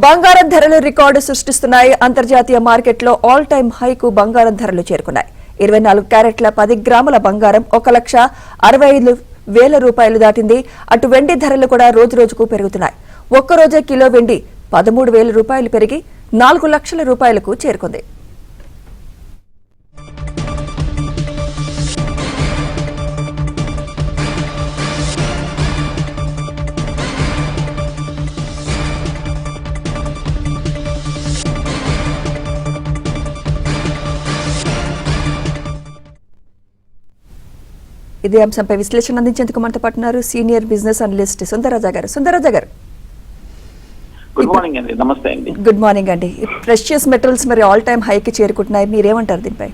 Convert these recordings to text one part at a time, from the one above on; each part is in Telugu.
బంగారం ధరలు రికార్డు సృష్టిస్తున్నాయి. అంతర్జాతీయ మార్కెట్లో ఆల్ టైమ్ హైకు బంగారం ధరలు చేరుకున్నాయి. 24 క్యారెట్ల 10 గ్రాముల బంగారం 1,65,000 రూపాయలు దాటింది. అటు వెండి ధరలు కూడా రోజురోజుకు పెరుగుతున్నాయి. ఒక్కరోజే కిలో వెండి 13,000 రూపాయలు పెరిగి 4 లక్షల రూపాయలకు చేరుకుంది. ఇదే అంశంపై విశ్లేషణ అందించేందుకు మనతో పాటున్నారు సీనియర్ బిజినెస్ అనలిస్ట్ సుందరరాజా గారు. సుందరరాజా గారు, గుడ్ మార్నింగ్ అండి. నమస్తే అండి. గుడ్ మార్నింగ్ అండి. ప్రెషియస్ మెటల్స్ మరి ఆల్ టైమ్ హైకి చేరుకుంటున్నాయి, మీరేమంటారు దీనిపై?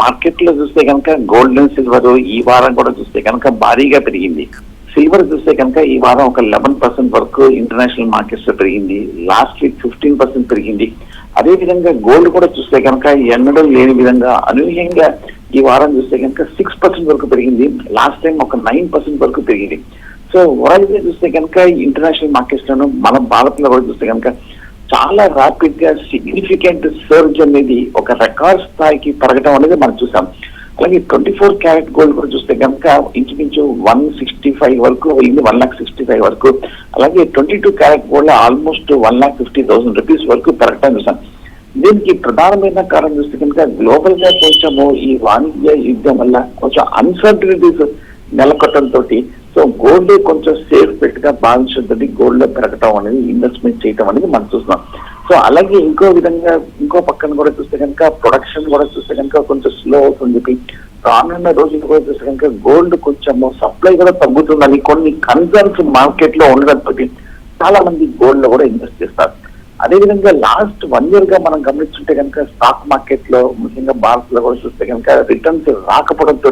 మార్కెట్ లో చూస్తే కనుక గోల్డ్ అండ్ సిల్వర్ ఈ వారం కూడా చూస్తే కనుక భారీగా పెరిగింది. సిల్వర్ చూస్తే కనుక ఈ వారం ఒక 11% వరకు ఇంటర్నేషనల్ మార్కెట్స్ లో పెరిగింది. లాస్ట్ వీక్ 15% పెరిగింది. అదే విధంగా గోల్డ్ కూడా చూస్తే కనుక ఎన్నడూ లేని విధంగా అనూహ్యంగా ఈ వారం చూస్తే కనుక 6% వరకు పెరిగింది. లాస్ట్ టైం ఒక 9% వరకు పెరిగింది. సో ఓవరాల్ గా చూస్తే కనుక ఇంటర్నేషనల్ మార్కెట్స్ లోను మన భారత్ లో కూడా చూస్తే కనుక చాలా ర్యాపిడ్ గా సిగ్నిఫికెంట్ సర్జ్ అనేది ఒక రికార్డ్ స్థాయికి పెరగడం అనేది మనం చూసాం. అలాగే 24 క్యారెట్ గోల్డ్ కూడా చూస్తే కనుక ఇంచుమించు 165 వరకు వెళ్ళింది, 1,65,000 వరకు. అలాగే 22 క్యారెట్ గోల్డ్ ఆల్మోస్ట్ 1,50,000 రూపీస్ వరకు పెరగడం చూసాం. దీనికి ప్రధానమైన కారణం చూస్తే కనుక గ్లోబల్ గా కొంచెము ఈ వాణిజ్య యుద్ధం వల్ల కొంచెం అన్సర్టనిటీస్ నెలకొట్టడంతో సో గోల్డ్ కొంచెం సేఫ్ బెట్ గా భావించే గోల్డ్ లో పెరగటం అనేది, ఇన్వెస్ట్మెంట్ చేయడం అనేది మనం చూస్తున్నాం. సో అలాగే ఇంకో విధంగా ఇంకో పక్కన కూడా చూస్తే కనుక ప్రొడక్షన్ కూడా చూస్తే కనుక కొంచెం స్లో అవుతుంది చెప్పి రానున్న రోజులు కూడా చూస్తే కనుక గోల్డ్ కొంచెం సప్లై కూడా తగ్గుతుందని కొన్ని కన్సర్న్స్ మార్కెట్ లో ఉండడంతో చాలా మంది గోల్డ్ లో కూడా ఇన్వెస్ట్ చేస్తారు. అదేవిధంగా లాస్ట్ 1 year గా మనం గమనించుంటే కనుక స్టాక్ మార్కెట్ లో ముఖ్యంగా భారత్ లో కూడా చూస్తే కనుక రిటర్న్స్ రాకపోవడంతో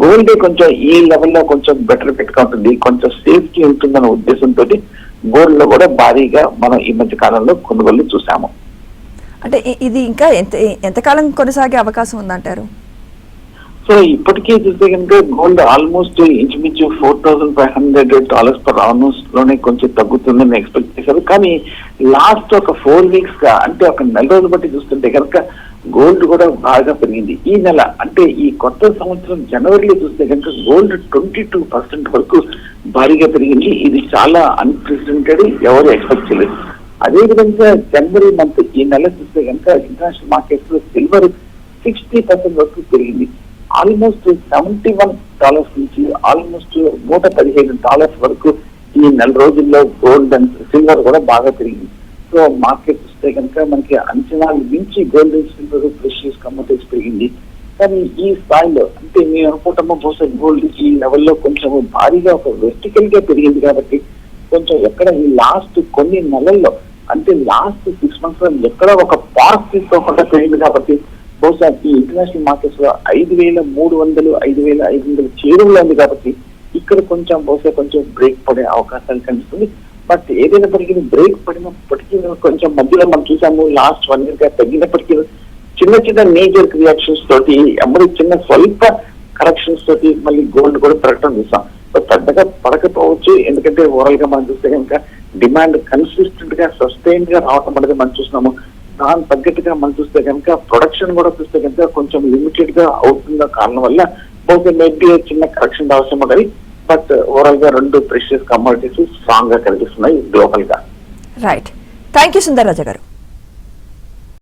గోల్డ్ కొంచెం ఈ లెవెల్లో కొంచెం బెటర్ పెట్టుగా ఉంటుంది, కొంచెం సేఫ్టీ ఉంటుందన్న ఉద్దేశంతో గోల్డ్ లో కూడా భారీగా మనం ఈ మధ్య కాలంలో కొనుగోలు చూసాము. అంటే ఇది ఇంకా ఎంతకాలం కొనసాగే అవకాశం ఉందంటారు? సో ఇప్పటికీ చూస్తే కనుక గోల్డ్ ఆల్మోస్ట్ ఇంచుమించు $4,500 పర్ ఆన్స్ లోనే కొంచెం తగ్గుతుందని ఎక్స్పెక్ట్ చేశారు. కానీ లాస్ట్ ఒక 4 weeks గా అంటే ఒక నెల రోజులు బట్టి చూస్తుంటే కనుక గోల్డ్ కూడా బాగా పెరిగింది. ఈ నెల అంటే ఈ కొత్త సంవత్సరం జనవరిలో చూస్తే కనుక గోల్డ్ 22% వరకు భారీగా పెరిగింది. ఇది చాలా అన్ప్రెసిడెంటెడ్, ఎవరు ఎక్స్పెక్ట్ చేయలేదు. అదేవిధంగా జనవరి మంత్ ఈ నెల చూస్తే కనుక ఇంటర్నేషనల్ మార్కెట్స్ లో సిల్వర్ 60% వరకు పెరిగింది. ఆల్మోస్ట్ $71 నుంచి ఆల్మోస్ట్ $115 వరకు ఈ నెల రోజుల్లో గోల్డ్ అండ్ సిల్వర్ కూడా బాగా పెరిగింది. సో మార్కెట్ చూస్తే కనుక మనకి అంచనాలు మించి gold and silver precious commodities పెరిగింది. కానీ ఈ స్థాయిలో అంటే మేము అనుకుంటామో బహుశా గోల్డ్ ఈ లెవెల్లో కొంచెం భారీగా ఒక వెర్టికల్ గా పెరిగింది కాబట్టి కొంచెం ఎక్కడ ఈ లాస్ట్ కొన్ని నెలల్లో అంటే లాస్ట్ 6 months లో ఎక్కడ ఒక పాస్ తీసుకోకుండా పెరిగింది కాబట్టి బహుశా ఈ ఇంటర్నేషనల్ మార్కెట్స్ లో 5,300 5,500 చేరువలో ఉంది కాబట్టి ఇక్కడ కొంచెం బహుశా కొంచెం బ్రేక్ పడే అవకాశాలు కనిపిస్తుంది. బట్ ఏదైనప్పటికీ బ్రేక్ పడినప్పటికీ కొంచెం మధ్యలో మనం చూసాము లాస్ట్ 1 year గా తగ్గినప్పటికీ చిన్న చిన్న మేజర్ రియాక్షన్స్ తోటి అమ్మడి చిన్న స్వల్ప కరెక్షన్స్ తోటి మళ్ళీ గోల్డ్ కూడా పెరగడం చూసాం. పెద్దగా పడకపోవచ్చు, ఎందుకంటే ఓవరాల్ గా మనం చూస్తే కనుక డిమాండ్ కన్సిస్టెంట్ గా సస్టైన్ గా రావటం అనేది మనం చూస్తున్నాము. దాని తగ్గట్టుగా మనం చూస్తే కనుక ప్రొడక్షన్ కూడా చూస్తే కనుక కొంచెం లిమిటెడ్ గా అవుతున్న కారణం వల్ల బహుశా మేబీ చిన్న కరెక్షన్ అవసరం ఉంటుంది. బట్ ఓవరాల్ గా 2 ప్రెషియస్ కమోడిటీస్ స్ట్రాంగ్ గా కనిపిస్తున్నాయి గ్లోబల్ గా. రైట్, థ్యాంక్ యూ సుందరరాజా గారు.